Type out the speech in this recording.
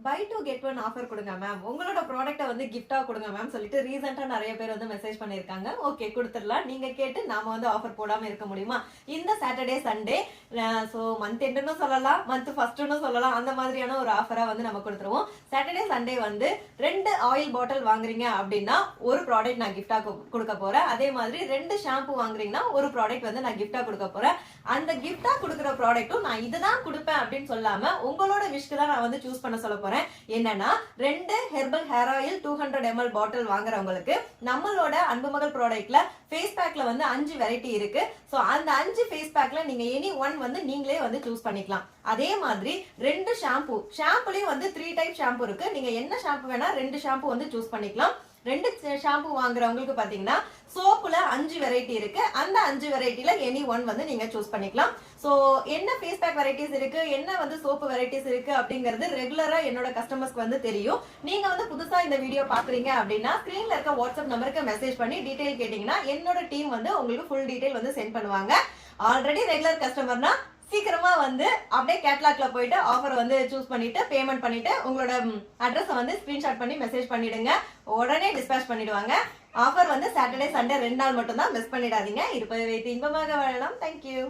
By two get one offer கொடுங்க ma'am, உங்களோட ப்ராடக்ட்டை வந்து கிஃப்டா கொடுங்க மேம் சொல்லிட்டு ரீசெண்டா நிறைய பேர் வந்து மெசேஜ் பண்ணிருக்காங்க. ஓகே, கொடுத்துடலாம். நீங்க கேட்டு நாம வந்து ஆஃபர் போடாம இருக்க முடியுமா? இந்த சாட்டர்டே சண்டே, ஸோ மந்த் எண்டுன்னு சொல்லலாம், மந்த் ஃபர்ஸ்ட்னு சொல்லலாம், அந்த மாதிரியான ஒரு ஆஃபரா வந்து நம்ம கொடுத்துருவோம். சாட்டர்டே சண்டே வந்து 2 ஆயில் பாட்டில் வாங்குறீங்க அப்படின்னா ஒரு ப்ராடக்ட் நான் கிஃப்டா கொடுக்க போறேன். அதே மாதிரி 2 ஷாம்பு வாங்குறீங்கன்னா ஒரு ப்ராடக்ட் வந்து நான் கிஃப்டா கொடுக்க போறேன். அந்த கிஃப்டா கொடுக்குற ப்ராடக்ட்டும் நான் இதுதான் கொடுப்பேன் அப்படின்னு சொல்லாம உங்களோட விஷக்கு தான் நான் வந்து சூஸ் பண்ண சொல்ல போறேன். என்னன்னா 2 ஹெர்பல் ஹேர் ஆயில் 200 ml பாட்டில் வாங்குறவங்களுக்கு நம்மளோட அன்புமகள் ப்ராடக்ட்ல ஃபேஸ் பேக்ல வந்து 5 வெரைட்டி இருக்கு. சோ அந்த 5 ஃபேஸ் பேக்ல நீங்க எனி ஒன் வந்து நீங்களே வந்து சூஸ் பண்ணிக்கலாம். அதே மாதிரி 2 ஷாம்புலயும் வந்து 3 டைப் ஷாம்பு இருக்கு. நீங்க என்ன ஷாம்பு வேணா 2 ஷாம்பு வந்து சூஸ் பண்ணிக்கலாம். 2 ஷாம்பு வாங்குறவங்களுக்கு பாத்தீங்கன்னா சோப்புல 5 வெரைட்டி இருக்கு. அந்த 5 வெரைட்டில எனி ஒன் வந்து நீங்க சூஸ் பண்ணிக்கலாம். சோ என்ன ஃபேஸ் பேக் வெரைட்டிஸ் இருக்கு, என்ன வந்து சோப்பு வெரைட்டிஸ் இருக்கு அப்படிங்கிறது ரெகுலரா என்னோட கஸ்டமர்ஸ்க்கு வந்து தெரியும். நீங்க வந்து புதுசா இந்த வீடியோ பாக்குறீங்க அப்படின்னா ஸ்கிரீன்ல இருக்க வாட்ஸ்அப் நம்பருக்கு மெசேஜ் பண்ணி டீடைல் கேட்டீங்கன்னா என்னோட டீம் வந்து உங்களுக்கு ஃபுல் டீடைல் வந்து சென்ட் பண்ணுவாங்க. ஆல்ரெடி ரெகுலர் கஸ்டமர்னா சீக்கிரமா வந்து அப்படியே கேட்லாக்ல போயிட்டு ஆஃபர் வந்து சூஸ் பண்ணிட்டு பேமெண்ட் பண்ணிட்டு உங்களோட அட்ரஸ் வந்து ஸ்கிரீன்ஷாட் பண்ணி மெசேஜ் பண்ணிடுங்க. உடனே டிஸ்பேச் பண்ணிடுவாங்க. ஆஃபர் வந்து சாட்டர்டே சண்டே 2 நாள் மட்டும் தான், மிஸ் பண்ணிடாதீங்க. இருப்பதை வைத்து இன்பமாக வாழலாம். தேங்க்யூ.